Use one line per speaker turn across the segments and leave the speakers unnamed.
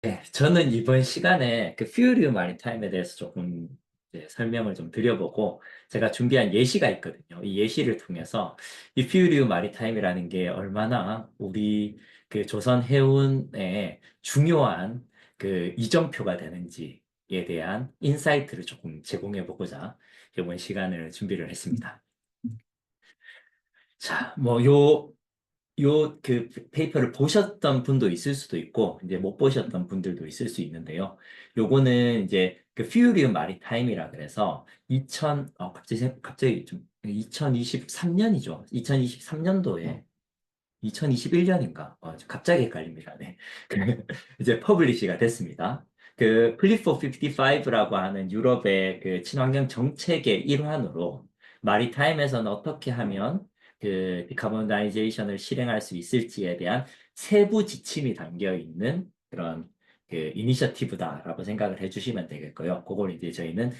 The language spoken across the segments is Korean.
네, 저는 이번 시간에 그 퓨리 마리타임에 대해서 조금 이제 설명을 좀 드려보고 제가 준비한 예시가 있거든요. 이 예시를 통해서 이 퓨리 마리타임이라는 게 얼마나 우리 그 조선 해운의 중요한 그 이정표가 되는지에 대한 인사이트를 조금 제공해 보고자 이번 시간을 준비를 했습니다. 자, 그 페이퍼를 보셨던 분도 있을 수도 있고, 이제 못 보셨던 분들도 있을 수 있는데요. 요거는 이제 그 퓨리움 마리타임이라 그래서 갑자기 좀 2023년이죠. 2023년도에 2021년인가? 갑자기 헷갈립니다. 네. 이제 퍼블리시가 됐습니다. 그 플립4 55라고 하는 유럽의 그 친환경 정책의 일환으로 마리타임에서는 어떻게 하면 그 디카보나이제이션을 실행할 수 있을지에 대한 세부 지침이 담겨 있는 그런 그 이니셔티브다라고 생각을 해주시면 되겠고요. 그걸 이제 저희는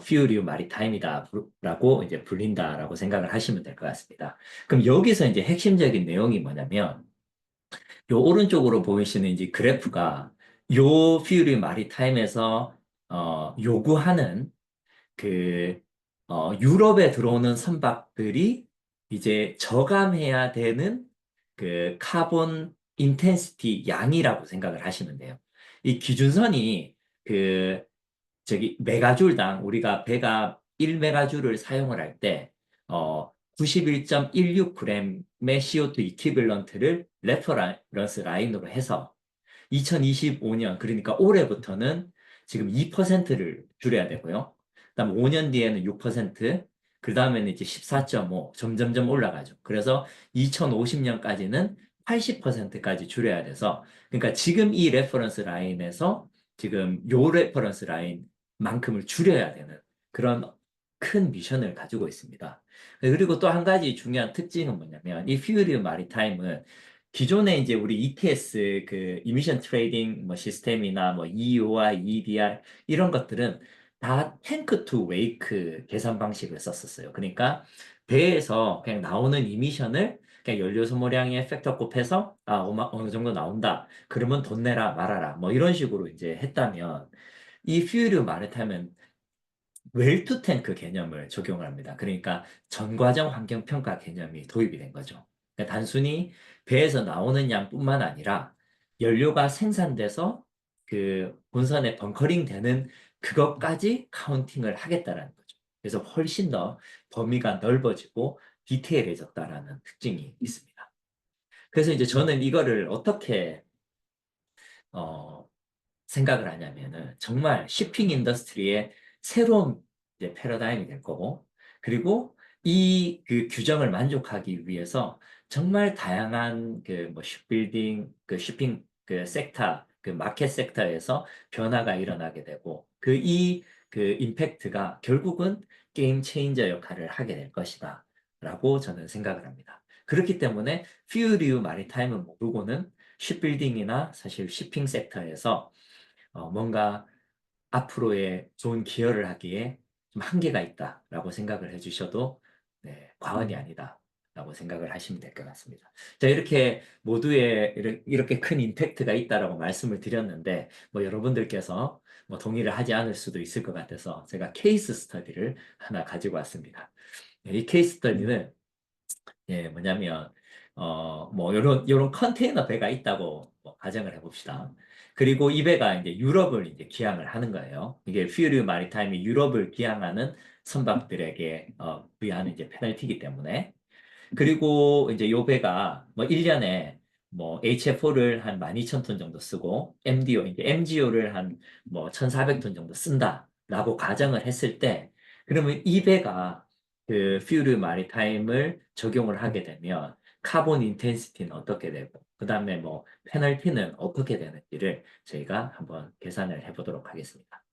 퓨리우 마리타임이다라고 이제 불린다라고 생각을 하시면 될 것 같습니다. 그럼 여기서 이제 핵심적인 내용이 뭐냐면, 요 오른쪽으로 보이시는 이제 그래프가 요 퓨리 마리타임에서 요구하는 그 유럽에 들어오는 선박들이 이제 저감해야 되는 그 카본 인텐시티 양이라고 생각을 하시면 돼요. 이 기준선이 그 메가줄당 우리가 배가 1메가줄을 사용을 할 때, 91.16g의 CO2 이퀴밸런트를 레퍼런스 라인으로 해서 2025년, 그러니까 올해부터는 지금 2%를 줄여야 되고요. 그다음 5년 뒤에는 6%, 그 다음에는 이제 14.5, 점점점 올라가죠. 그래서 2050년까지는 80%까지 줄여야 돼서, 그러니까 지금 이 레퍼런스 라인에서 지금 요 레퍼런스 라인만큼을 줄여야 되는 그런 큰 미션을 가지고 있습니다. 그리고 또 한 가지 중요한 특징은 뭐냐면, 이 퓨리 마리타임은 기존에 이제 우리 ETS 그 이미션 트레이딩 뭐 시스템이나 뭐 EOI, EDR 이런 것들은 다 탱크 투 웨이크 계산 방식을 썼었어요. 그러니까 배에서 그냥 나오는 이미션을 그냥 연료 소모량의 팩터 곱해서 어느 정도 나온다. 그러면 돈 내라 말아라. 뭐 이런 식으로 이제 했다면 이 퓨리 마리타임은 웰투 탱크 개념을 적용을 합니다. 그러니까 전과정 환경평가 개념이 도입이 된 거죠. 그러니까 단순히 배에서 나오는 양뿐만 아니라 연료가 생산돼서 그 본선에 벙커링 되는 그것까지 카운팅을 하겠다라는 거죠. 그래서 훨씬 더 범위가 넓어지고 디테일해졌다라는 특징이 있습니다. 그래서 이제 저는 이거를 어떻게 어, 생각을 하냐면은 정말 쇼핑 인더스트리의 새로운 이제 패러다임이 될 거고, 그리고 이 그 규정을 만족하기 위해서 정말 다양한 그 뭐 슈빌딩 그 쇼핑 그 섹터 그 마켓 섹터에서 변화가 일어나게 되고, 그 임팩트가 결국은 게임 체인저 역할을 하게 될 것이다 라고 저는 생각을 합니다. 그렇기 때문에 퓨리우 마리타임을 모르고는 슈빌딩이나 사실 쇼핑 섹터에서 뭔가 앞으로의 좋은 기여를 하기에 좀 한계가 있다라고 생각을 해주셔도 네, 과언이 아니다라고 생각을 하시면 될 것 같습니다. 자, 이렇게 모두의 이렇게 큰 임팩트가 있다라고 말씀을 드렸는데, 뭐 여러분들께서 뭐 동의를 하지 않을 수도 있을 것 같아서 제가 케이스 스터디를 하나 가지고 왔습니다. 네, 이 케이스 스터디는 뭐냐면, 뭐, 요런 컨테이너 배가 있다고 뭐 가정을 해봅시다. 그리고 이 배가 이제 유럽을 이제 기항을 하는 거예요. 이게 퓨리 마리타임이 유럽을 기항하는 선박들에게, 부여하는 이제 페널티이기 때문에. 그리고 이제 요 배가 뭐 1년에 뭐 HFO를 한 12,000톤 정도 쓰고, 이제 MGO를 한 뭐 1,400톤 정도 쓴다라고 가정을 했을 때, 그러면 이 배가 그 퓨리 마리타임을 적용을 하게 되면 카본 인텐시티는 어떻게 되고, 그 다음에 뭐 페널티는 어떻게 되는지를 저희가 한번 계산을 해보도록 하겠습니다.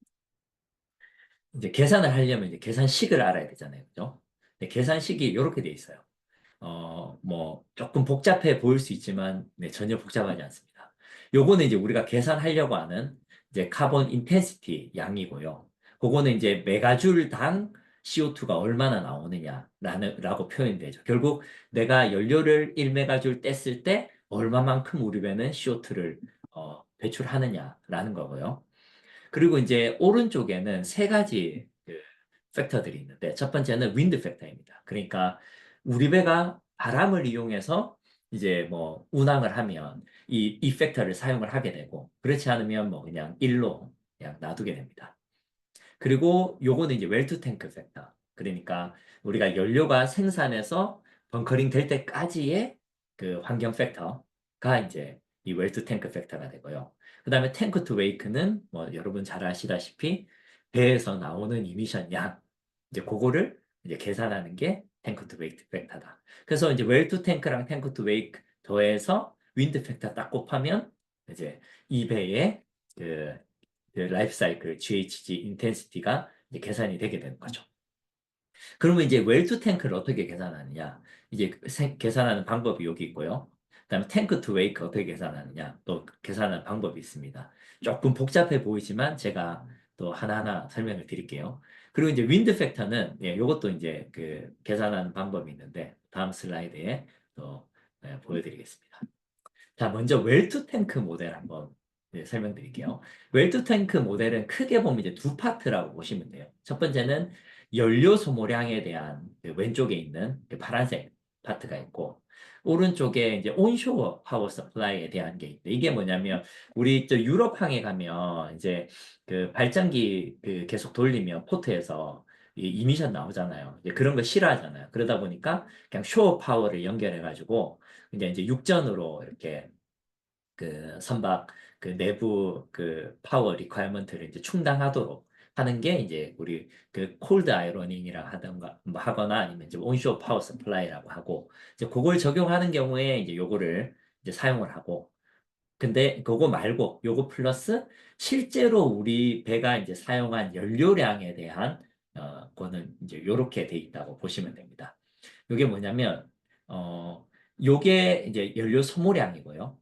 이제 계산을 하려면 이제 계산식을 알아야 되잖아요. 그죠? 근데 계산식이 이렇게 돼 있어요. 뭐, 조금 복잡해 보일 수 있지만, 네, 전혀 복잡하지 않습니다. 요거는 이제 우리가 계산하려고 하는 이제 카본 인텐시티 양이고요. 그거는 이제 메가줄당 CO2가 얼마나 라고 표현되죠. 결국 내가 연료를 1메가줄 뗐을 때 얼마만큼 우리 배는 CO2를 배출하느냐라는 거고요. 그리고 이제 오른쪽에는 세 가지 그 팩터들이 있는데 첫 번째는 윈드 팩터입니다. 그러니까 우리 배가 바람을 이용해서 이제 뭐 운항을 하면 이 팩터를 사용을 하게 되고 그렇지 않으면 뭐 그냥 일로 그냥 놔두게 됩니다. 그리고 요거는 이제 웰투 탱크 팩터. 그러니까 우리가 연료가 생산해서 벙커링 될 때까지의 그 환경 팩터가 이제 이 웰투 탱크 팩터가 되고요. 그다음에 탱크 투 웨이크는 뭐 여러분 잘 아시다시피 배에서 나오는 이미션 양 이제 그거를 이제 계산하는 게 탱크 투 웨이크 팩터다. 그래서 이제 웰투 탱크랑 탱크 투 웨이크 더해서 윈드 팩터 딱 곱하면 이제 이 배의 그 라이프 사이클 GHG 인텐시티가 이제 계산이 되게 되는 거죠. 그러면 이제 웰투 탱크를 어떻게 계산하느냐? 이제 계산하는 방법이 여기 있고요. 그다음에 탱크 투 웨이크 어떻게 계산하느냐? 또 계산하는 방법이 있습니다. 조금 복잡해 보이지만 제가 또 하나하나 설명을 드릴게요. 그리고 이제 윈드 팩터는 예, 이것도 이제 그 계산하는 방법이 있는데 다음 슬라이드에 또 보여드리겠습니다. 자, 먼저 웰투 탱크 모델 한번 설명드릴게요. 웰투 탱크 모델은 크게 보면 이제 두 파트라고 보시면 돼요. 첫 번째는 연료 소모량에 대한 그 왼쪽에 있는 그 파란색 파트가 있고, 오른쪽에 이제 온쇼어 파워 서플라이에 대한 게 있는데, 이게 뭐냐면, 우리 저 유럽항에 가면 이제 그 발전기 그 계속 돌리면 포트에서 이 이미션 나오잖아요. 이제 그런 거 싫어하잖아요. 그러다 보니까 그냥 쇼어 파워를 연결해가지고, 이제 육전으로 이렇게 그 선박 그 내부 그 파워 리퀘어먼트를 이제 충당하도록 하는 게 이제 우리 그 콜드 아이러닝이라 하던가 뭐 하거나 아니면 이제 온쇼 파워 서플라이라고 하고 이제 그걸 적용하는 경우에 이제 요거를 이제 사용을 하고 근데 그거 말고 요거 플러스 실제로 우리 배가 이제 사용한 연료량에 대한 거는 이제 요렇게 돼 있다고 보시면 됩니다. 요게 뭐냐면 어 요게 이제 연료 소모량이고요.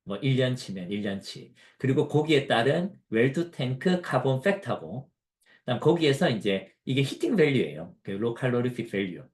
뭐 1년치면 1년치. 그리고 거기에 따른 웰투 탱크 카본 팩터고, 그다음 거기에서 이제 이게 히팅 밸류예요. 그 로칼로리픽 밸류.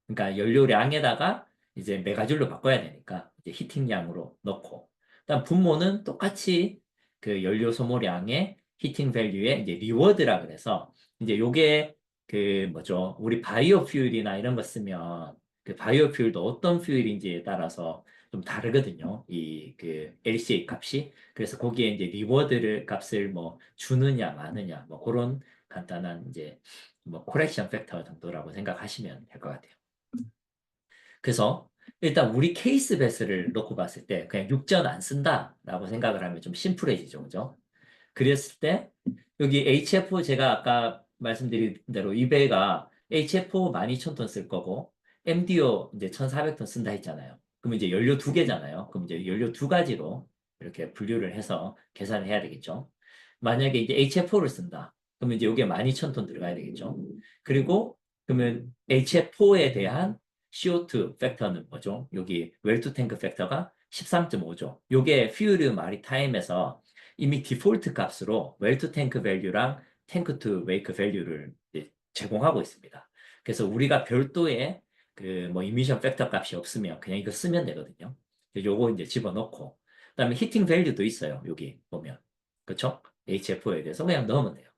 그러니까 연료량에다가 이제 메가줄로 바꿔야 되니까 이제 히팅량으로 넣고, 그다음 분모는 똑같이 그 연료 소모량의 히팅 밸류에 이제 리워드라 그래서 이제 요게 그 뭐죠? 우리 바이오 퓨일이나 이런 거 쓰면 그 바이오 퓨일도 어떤 퓨일인지에 따라서 좀 다르거든요. 이 그 LCA 값이. 그래서 거기에 이제 리워드를 값을 뭐 주느냐 마느냐 뭐 그런 간단한 이제 뭐 코렉션 팩터 정도라고 생각하시면 될 것 같아요. 그래서 일단 우리 케이스 베스를 놓고 봤을 때 그냥 육전 안 쓴다라고 생각을 하면 좀 심플해지죠. 그죠? 그랬을 때 여기 HFO 제가 아까 말씀드린 대로 이 배가 HFO 12,000톤 쓸 거고 MDO 이제 1,400톤 쓴다 했잖아요. 그럼 이제 연료 두 개잖아요. 그럼 이제 연료 두 가지로 이렇게 분류를 해서 계산을 해야 되겠죠. 만약에 이제 HFO를 쓴다. 그러면 이제 이게 12,000톤 들어가야 되겠죠. 그리고 그러면 HFO에 대한 CO2 팩터는 뭐죠? 여기 웰투 탱크 팩터가 13.5죠. 요게 퓨리 마리타임에서 이미 디폴트 값으로 웰투 탱크 밸류랑 탱크 투 웨이크 밸류를 제공하고 있습니다. 그래서 우리가 별도의 그 뭐 이미션 팩터 값이 없으면 그냥 이거 쓰면 되거든요. 요거 이제 집어넣고 그다음에 히팅 밸류도 있어요. 여기 보면. 그렇죠? HFO에 대해서 그냥 넣으면 돼요.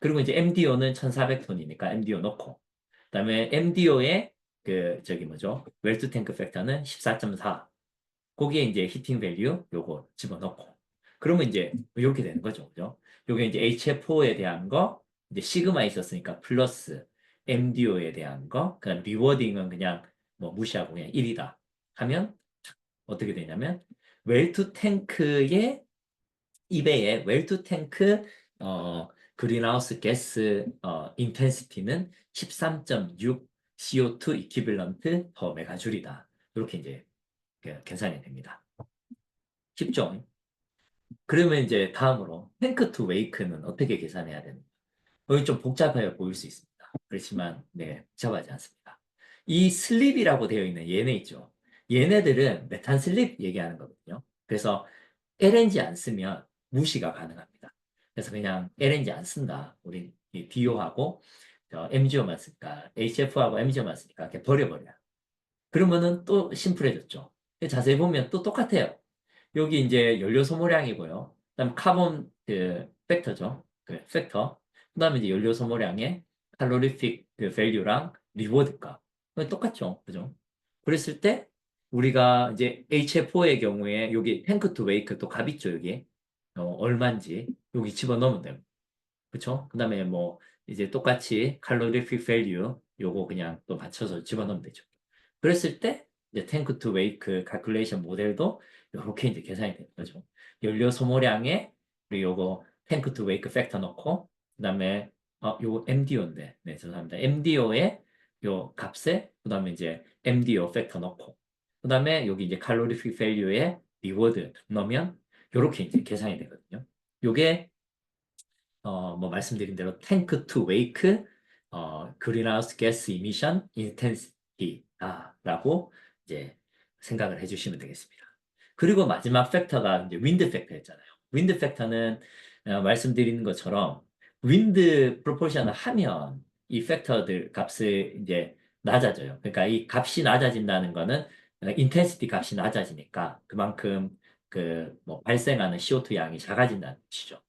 그리고 이제 MDO는 1,400톤이니까 MDO 넣고 그다음에 MDO의 그 저기 뭐죠? 웰투 탱크 팩터는 14.4. 거기에 이제 히팅 밸류 요거 집어넣고 그러면 이제 이렇게 되는 거죠. 그죠? 요게 이제 HFO에 대한 거 이제 시그마 있었으니까 플러스 MDO에 대한 거 그다음 리워딩은 그냥 뭐 무시하고 그냥 1이다 하면 어떻게 되냐면 웰투 탱크의 이배의 웰투 탱크 그린하우스 가스 인텐시티는 13.6 CO2 이퀴밸런트 per 메가줄이다. 이렇게 이제 계산이 됩니다. 쉽죠? 그러면 이제 다음으로 탱크 투 웨이크는 어떻게 계산해야 되는가? 여기 좀 복잡해 보일 수 있습니다. 그렇지만 네, 복잡하지 않습니다. 이 슬립이라고 되어 있는 얘네 있죠. 얘네들은 메탄 슬립 얘기하는 거거든요. 그래서 LNG 안 쓰면 무시가 가능합니다. 그래서 그냥 LNG 안 쓴다. 우리 DO하고 MGO만 쓰니까 HF하고 MGO만 쓰니까 이렇게 버려버려요. 그러면은 또 심플해졌죠. 자세히 보면 또 똑같아요. 여기 이제 연료 소모량이고요. 그다음 카본 그 팩터죠. 그 팩터. 그다음에 이제 연료 소모량의 칼로리픽 그 밸류랑 리워드 값. 똑같죠. 그죠? 그랬을 때 우리가 이제 HFO의 경우에 여기 탱크 투 웨이크 또 값 있죠, 여기. 얼마인지 여기 집어넣으면 돼요. 그쵸? 그다음에 뭐 이제 똑같이 칼로리픽 밸류 요거 그냥 또 맞춰서 집어넣으면 되죠. 그랬을 때 이제 탱크 투 웨이크 칼큘레이션 모델도 이렇게 이제 계산이 되는 거죠. 연료 소모량에 우리 요거 탱크 투 웨이크 팩터 넣고 그다음에 요거 MDO인데 네 죄송합니다. MDO에 요 값에 그다음에 이제 MDO 팩터 넣고 그다음에 여기 이제 칼로리픽 밸류에 리워드 넣으면 요렇게 이제 계산이 되거든요. 요게 뭐 말씀드린 대로 탱크 투 웨이크 그린하우스 가스 이미션 인텐시티라고 이제 생각을 해주시면 되겠습니다. 그리고 마지막 팩터가 이제 윈드 팩터였잖아요. 윈드 팩터는 말씀드리는 것처럼 윈드 프로포션을 하면 이 팩터들 값이 이제 낮아져요. 그러니까 이 값이 낮아진다는 거는 인텐시티 값이 낮아지니까 그만큼 그 뭐 발생하는 CO2 양이 작아진다는 뜻이죠.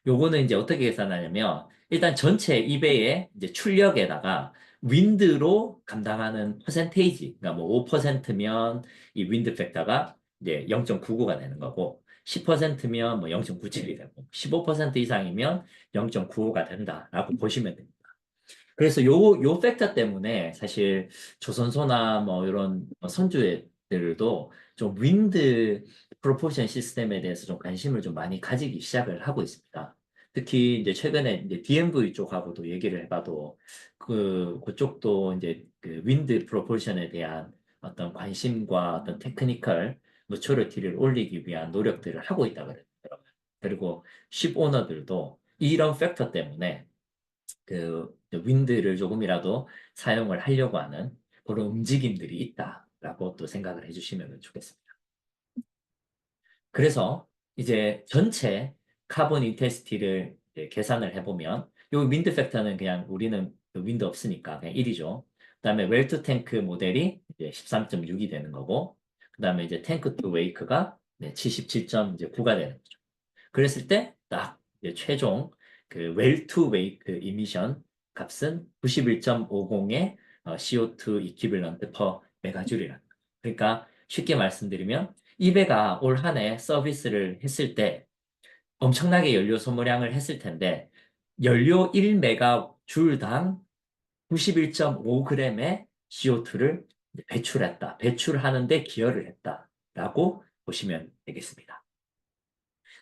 요거는 이제 어떻게 계산하냐면 일단 전체 2배의 이제 출력에다가 윈드로 감당하는 퍼센테이지, 그러니까 뭐 5%면 이 윈드 팩터가 이제 0.99가 되는 거고 10%면 뭐 0.97이 되고 15% 이상이면 0.95가 된다라고 보시면 됩니다. 그래서 요 팩터 때문에 사실 조선소나 뭐 이런 선주들도 좀 윈드 프로포션 시스템에 대해서 좀 관심을 좀 많이 가지기 시작을 하고 있습니다. 특히 이제 최근에 이제 DMV 쪽하고도 얘기를 해봐도 그쪽도 이제 그 윈드 프로포션에 대한 어떤 관심과 어떤 테크니컬 매처리티를 올리기 위한 노력들을 하고 있다 그러더라고요. 그리고 십 오너들도 이런 팩터 때문에 그 윈드를 조금이라도 사용을 하려고 하는 그런 움직임들이 있다라고 또 생각을 해주시면 좋겠습니다. 그래서 이제 전체 카본 인텐시티를 계산을 해보면 요 윈드 팩터는 그냥 우리는 그 윈드 없으니까 그냥 1이죠. 그다음에 웰투 탱크 모델이 이제 13.6이 되는 거고 그다음에 이제 탱크 투 웨이크가 77.9가 되는 거죠. 그랬을 때 딱 최종 그 웰투 웨이크 이미션 값은 91.50의 CO2 이퀴밸런트 퍼 메가줄이라는 거예요. 그러니까 쉽게 말씀드리면 이 배가 올 한 해 서비스를 했을 때 엄청나게 연료 소모량을 했을 텐데 연료 1메가줄당 91.5g의 CO2를 배출했다. 배출하는데 기여를 했다라고 보시면 되겠습니다.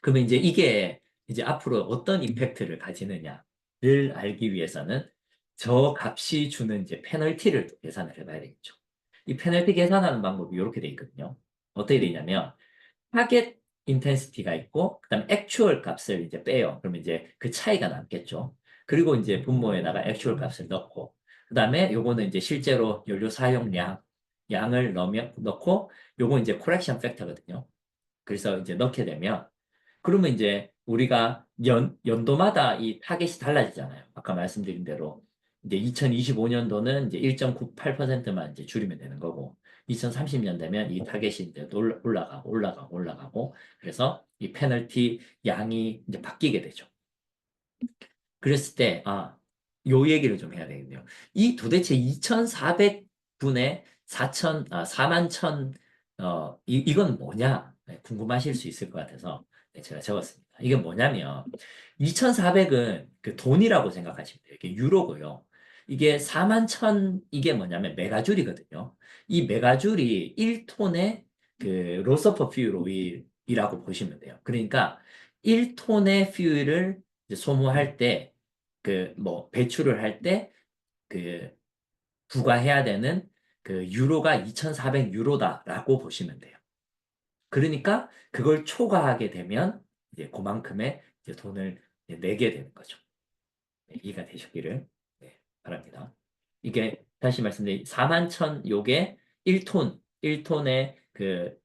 그러면 이제 이게 이제 앞으로 어떤 임팩트를 가지느냐를 알기 위해서는 저 값이 주는 이제 페널티를 또 계산을 해봐야 되겠죠. 이 페널티 계산하는 방법이 이렇게 돼 있거든요. 어떻게 되냐면 타겟 인텐시티가 있고 그다음에 액추얼 값을 이제 빼요. 그러면 이제 그 차이가 남겠죠. 그리고 이제 분모에다가 액추얼 값을 넣고 그다음에 요거는 이제 실제로 연료 사용량 양을 넣고 요거 이제 코렉션 팩터거든요. 그래서 이제 넣게 되면 그러면 이제 우리가 연도마다 이 타겟이 달라지잖아요. 아까 말씀드린 대로 이제 2025년도는 이제 1.98%만 이제 줄이면 되는 거고 2030년 되면 이 타겟이 이제 올라가고 그래서 이 페널티 양이 이제 바뀌게 되죠. 그랬을 때 요 얘기를 좀 해야 되겠네요. 이 도대체 2,400분의 4만 천 이건 뭐냐? 네, 궁금하실 수 있을 것 같아서 네, 제가 적었습니다. 이게 뭐냐면 2,400은 그 돈이라고 생각하시면 돼요. 이게 유로고요. 이게 4만 천 이게 뭐냐면 메가줄이거든요. 이 메가줄이 1톤의 그 로서퍼 퓨일 오일이라고 보시면 돼요. 그러니까 1톤의 퓨일을 이제 소모할 때 그 뭐 배출을 할 때 그 부과해야 되는 그 유로가 2,400 유로다라고 보시면 돼요. 그러니까 그걸 초과하게 되면 이제 그만큼의 이제 돈을 이제 내게 되는 거죠. 네, 이해가 되셨기를 네, 바랍니다. 이게 다시 말씀드린 4만 천 요게 1톤, 1톤의 그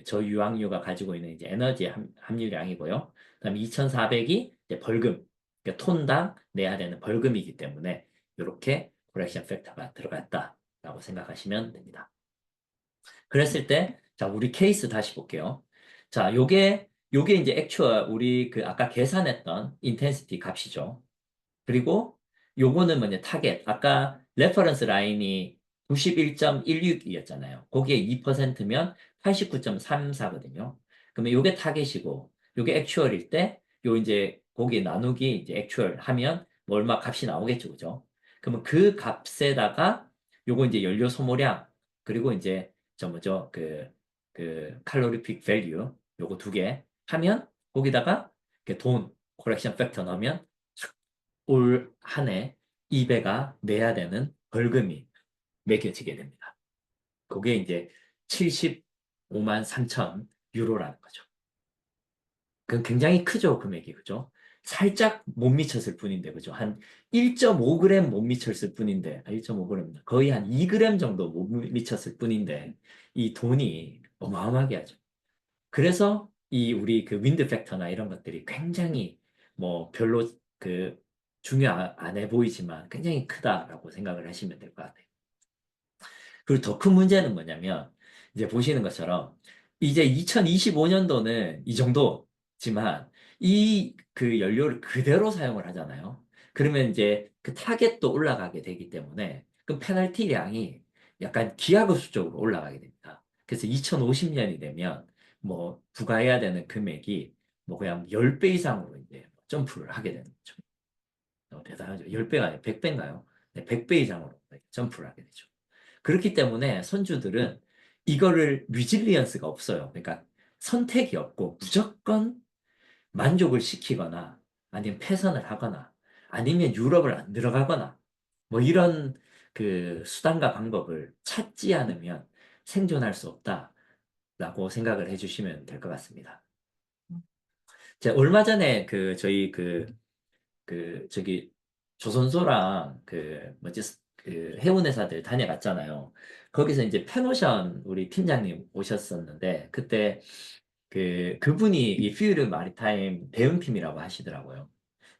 저유황유가 가지고 있는 이제 에너지 함유량이고요. 그다음에 2,400이 이제 벌금, 그러니까 톤당 내야 되는 벌금이기 때문에 이렇게 코렉션 팩터가 들어갔다라고 생각하시면 됩니다. 그랬을 때, 자, 우리 케이스 다시 볼게요. 자, 요게 이제 액추얼 우리 그 아까 계산했던 인텐시티 값이죠. 그리고 요거는 뭐냐, 타겟. 아까 레퍼런스 라인이 91.16이었잖아요. 거기에 2%면 89.34거든요. 그러면 요게 타겟이고, 요게 액추얼일 때, 요 이제 거기에 나누기 이제 액추얼 하면 뭐 얼마 값이 나오겠죠, 그죠? 그러면 그 값에다가 요거 이제 연료 소모량, 그리고 이제 저 뭐죠, 그 칼로리픽 밸류, 요거 두 개 하면 거기다가 이렇게 돈, 코렉션 팩터 넣으면 올 한 해 2배가 내야 되는 벌금이 매겨지게 됩니다. 그게 이제 75만 3천 유로라는 거죠. 그건 굉장히 크죠, 금액이. 그죠? 살짝 못 미쳤을 뿐인데, 그죠? 한 1.5g 못 미쳤을 뿐인데, 1.5g, 거의 한 2g 정도 못 미쳤을 뿐인데, 이 돈이 어마어마하게 하죠. 그래서 이 우리 그 윈드 팩터나 이런 것들이 굉장히 뭐 별로 그 중요 안 해 보이지만 굉장히 크다라고 생각을 하시면 될 것 같아요. 그리고 더 큰 문제는 뭐냐면 이제 보시는 것처럼 이제 2025년도는 이 정도지만 이 그 연료를 그대로 사용을 하잖아요. 그러면 이제 그 타겟도 올라가게 되기 때문에 그 페널티량이 약간 기하급수적으로 올라가게 됩니다. 그래서 2050년이 되면 뭐 부과해야 되는 금액이 뭐 그냥 10배 이상으로 이제 점프를 하게 되는 거죠. 대단하죠. 10배가 아니라 100배인가요? 네, 100배 이상으로 점프를 하게 되죠. 그렇기 때문에 선주들은 이거를 리질리언스가 없어요. 그러니까 선택이 없고 무조건 만족을 시키거나 아니면 패선을 하거나 아니면 유럽을 안 들어가거나 뭐 이런 그 수단과 방법을 찾지 않으면 생존할 수 없다라고 생각을 해주시면 될 것 같습니다. 제가 얼마 전에 그 저희 저기 조선소랑 그 뭐지 그 해운회사들 다녀갔잖아요. 거기서 이제 펜오션 우리 팀장님 오셨었는데 그때 그분이 이 퓨르 마리타임 대응팀이라고 하시더라고요.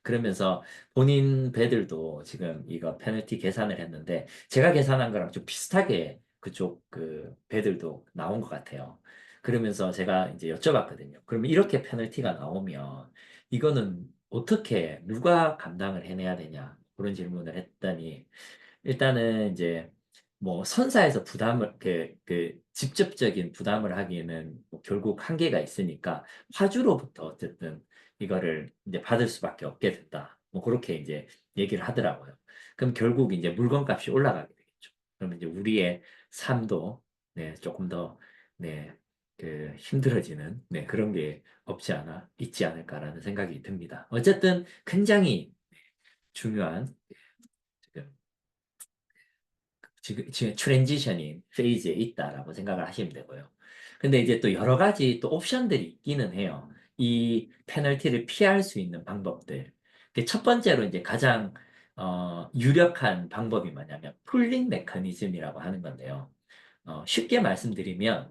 그러면서 본인 배들도 지금 이거 페널티 계산을 했는데 제가 계산한 거랑 좀 비슷하게 그쪽 그 배들도 나온 것 같아요. 그러면서 제가 이제 여쭤봤거든요. 그러면 이렇게 페널티가 나오면 이거는 어떻게 누가 감당을 해내야 되냐 그런 질문을 했더니 일단은 이제 뭐 선사에서 부담을 직접적인 부담을 하기에는 뭐 결국 한계가 있으니까 화주로부터 어쨌든 이거를 이제 받을 수밖에 없게 된다. 뭐 그렇게 이제 얘기를 하더라고요. 그럼 결국 이제 물건값이 올라가게 되겠죠. 그러면 이제 우리의 삶도 네, 조금 더 네, 힘들어지는 네, 그런 게 없지 않아 있지 않을까라는 생각이 듭니다. 어쨌든 굉장히 중요한 지금 지금 트랜지션인 페이즈에 있다라고 생각을 하시면 되고요. 근데 이제 또 여러 가지 또 옵션들이 있기는 해요. 이 페널티를 피할 수 있는 방법들. 첫 번째로 이제 가장 유력한 방법이 뭐냐면 풀링 메커니즘이라고 하는 건데요. 쉽게 말씀드리면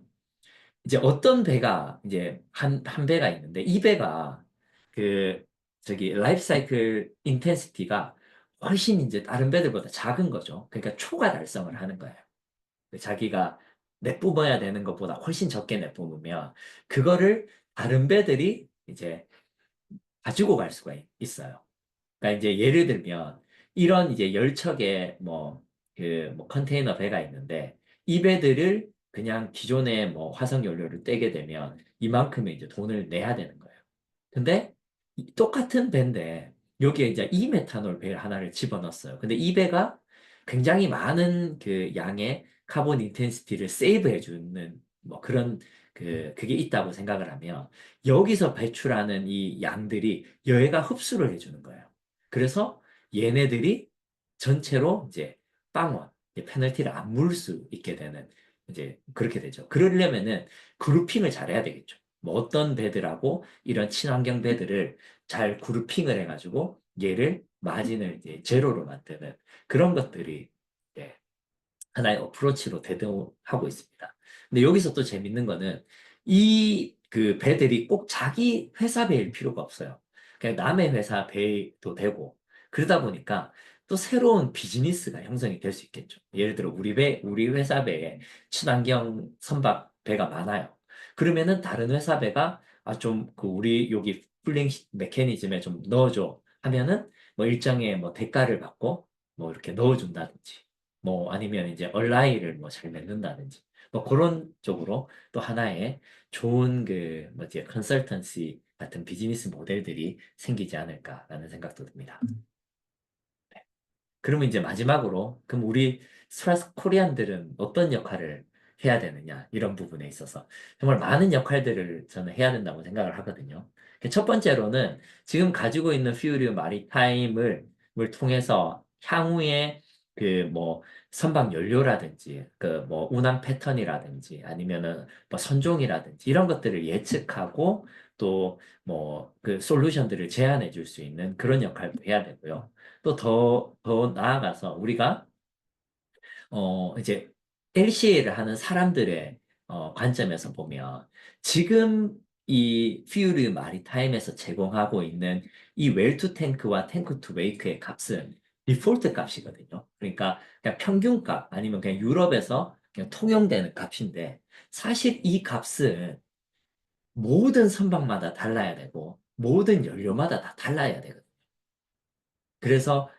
이제 어떤 배가 이제 한 배가 있는데 이 배가 그 저기 라이프 사이클 인텐시티가 훨씬 이제 다른 배들보다 작은 거죠. 그러니까 초과 달성을 하는 거예요. 자기가 내뿜어야 되는 것보다 훨씬 적게 내뿜으면 그거를 다른 배들이 이제 가지고 갈 수가 있어요. 그러니까 이제 예를 들면 이런 이제 열척의 뭐 컨테이너 배가 있는데 이 배들을 그냥 기존의 뭐 화석 연료를 떼게 되면 이만큼의 이제 돈을 내야 되는 거예요. 근데 똑같은 배인데 여기에 이제 이메탄올 배 하나를 집어넣었어요. 근데 이 배가 굉장히 많은 그 양의 카본 인텐시티를 세이브해 주는 뭐 그런 그게 있다고 생각을 하면 여기서 배출하는 이 양들이 여기가 흡수를 해주는 거예요. 그래서 얘네들이 전체로 이제 빵원, 이제 페널티를 안 물 수 있게 되는 이제 그렇게 되죠. 그러려면은 그루핑을 잘해야 되겠죠. 뭐 어떤 배들하고 이런 친환경 배들을 잘 그루핑을 해가지고 얘를 마진을 이제 제로로 만드는 그런 것들이 예, 하나의 어프로치로 대등하고 있습니다. 근데 여기서 또 재밌는 거는 이 그 배들이 꼭 자기 회사 배일 필요가 없어요. 그냥 남의 회사 배도 되고 그러다 보니까 또 새로운 비즈니스가 형성이 될 수 있겠죠. 예를 들어 우리 회사 배에 친환경 선박 배가 많아요. 그러면은 다른 회사 배가 좀 그 우리 여기 풀링 메커니즘에 좀 넣어줘 하면은 뭐 일정의 뭐 대가를 받고 뭐 이렇게 넣어준다든지 뭐 아니면 이제 얼라이를 뭐 잘 맺는다든지 뭐 그런 쪽으로 또 하나의 좋은 그 뭐지 컨설턴시 같은 비즈니스 모델들이 생기지 않을까라는 생각도 듭니다. 그러면 이제 마지막으로, 그럼 우리 스트라스 코리안들은 어떤 역할을 해야 되느냐, 이런 부분에 있어서. 정말 많은 역할들을 저는 해야 된다고 생각을 하거든요. 첫 번째로는 지금 가지고 있는 퓨리오 마리타임을 통해서 향후에 그 뭐 선박 연료라든지 그 뭐 운항 패턴이라든지 아니면은 뭐 선종이라든지 이런 것들을 예측하고 또 뭐 그 솔루션들을 제안해 줄 수 있는 그런 역할도 해야 되고요. 또 더 나아가서 우리가 이제 LCA를 하는 사람들의 관점에서 보면 지금 이 퓨리 마리타임에서 제공하고 있는 이 웰투 탱크와 탱크 투 웨이크의 값은 디폴트 값이거든요. 그러니까 그냥 평균값 아니면 그냥 유럽에서 그냥 통용되는 값인데 사실 이 값은 모든 선박마다 달라야 되고 모든 연료마다 다 달라야 되거든요. 그래서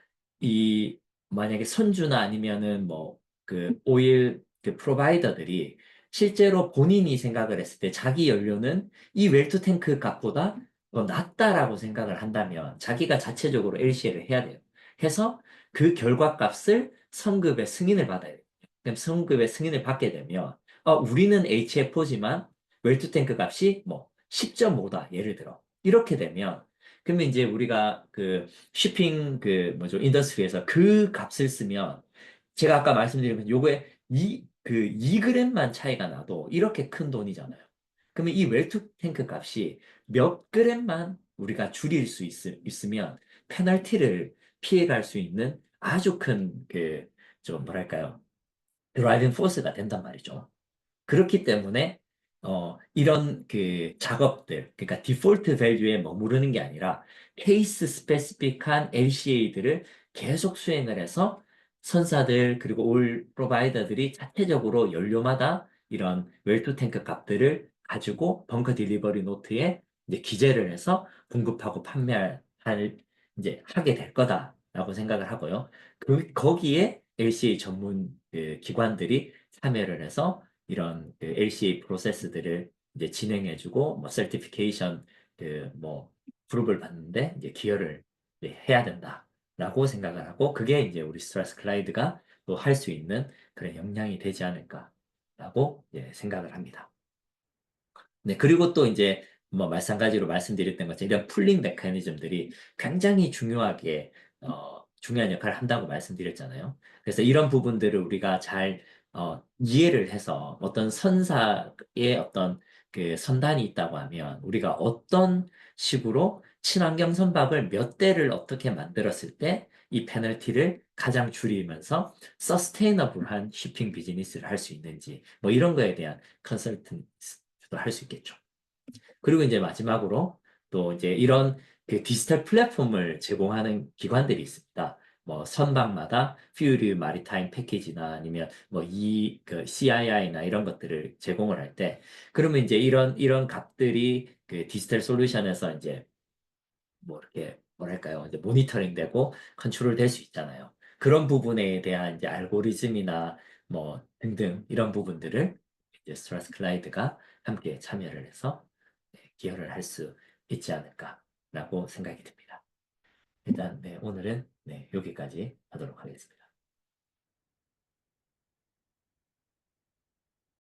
이 만약에 선주나 아니면은 뭐 그 오일 그 프로바이더들이 실제로 본인이 생각을 했을 때 자기 연료는 이 웰투 탱크 값보다 더 낫다라고 생각을 한다면 자기가 자체적으로 LCA를 해야 돼요. 해서 그 결과값을 성급의 승인을 받아야 돼요. 그럼 성급의 승인을 받게 되면 우리는 HFO지만 웰투 탱크 값이 뭐 10.5다 예를 들어 이렇게 되면 그러면 이제 우리가 그 쉬핑 그 뭐죠 인더스트리에서 그 값을 쓰면 제가 아까 말씀드린 요거에 그 2g만 차이가 나도 이렇게 큰 돈이잖아요. 그러면 이 웰투 탱크 값이 몇 그램만 우리가 줄일 수 있으면 페널티를 피해갈 수 있는 아주 큰 그 좀 뭐랄까요 드라이빙 포스가 된단 말이죠. 그렇기 때문에 이런 그 작업들, 그러니까 디폴트 밸류에 머무르는 게 아니라 케이스 스페시픽한 LCA들을 계속 수행을 해서 선사들 그리고 올 프로바이더들이 자체적으로 연료마다 이런 웰투 탱크 값들을 가지고 벙커 딜리버리 노트에 이제 기재를 해서 공급하고 판매할 이제 하게 될 거다라고 생각을 하고요. 거기에 LCA 전문 그 기관들이 참여를 해서 이런 그 LCA 프로세스들을 이제 진행해주고 뭐 서티피케이션 그뭐 프루브를 받는데 이제 기여를 이제 해야 된다라고 생각을 하고 그게 이제 우리 스트라스 클라이드가 또 할 수 있는 그런 역량이 되지 않을까라고 이제 생각을 합니다. 네, 그리고 또 이제 뭐 마찬가지로 말씀드렸던 것처럼 이런 풀링 메커니즘들이 굉장히 중요한 역할을 한다고 말씀드렸잖아요. 그래서 이런 부분들을 우리가 잘 이해를 해서 어떤 선사의 어떤 그 선단이 있다고 하면 우리가 어떤 식으로 친환경 선박을 몇 대를 어떻게 만들었을 때 이 페널티를 가장 줄이면서 서스테이너블한 shipping 비즈니스를 할 수 있는지 뭐 이런 거에 대한 컨설턴트도 할 수 있겠죠. 그리고 이제 마지막으로 또 이제 이런 그 디지털 플랫폼을 제공하는 기관들이 있습니다. 뭐 선박마다 퓨리 마리타임 패키지나 아니면 뭐 그 CII나 이런 것들을 제공을 할 때 그러면 이제 이런 값들이 그 디지털 솔루션에서 이제 뭐 이렇게 뭐랄까요 이제 모니터링 되고 컨트롤 될 수 있잖아요. 그런 부분에 대한 이제 알고리즘이나 뭐 등등 이런 부분들을 이제 스트라스 클라이드가 함께 참여를 해서 기여를 할 수 있지 않을까라고 생각이 듭니다. 일단 네, 오늘은 네, 여기까지 하도록 하겠습니다.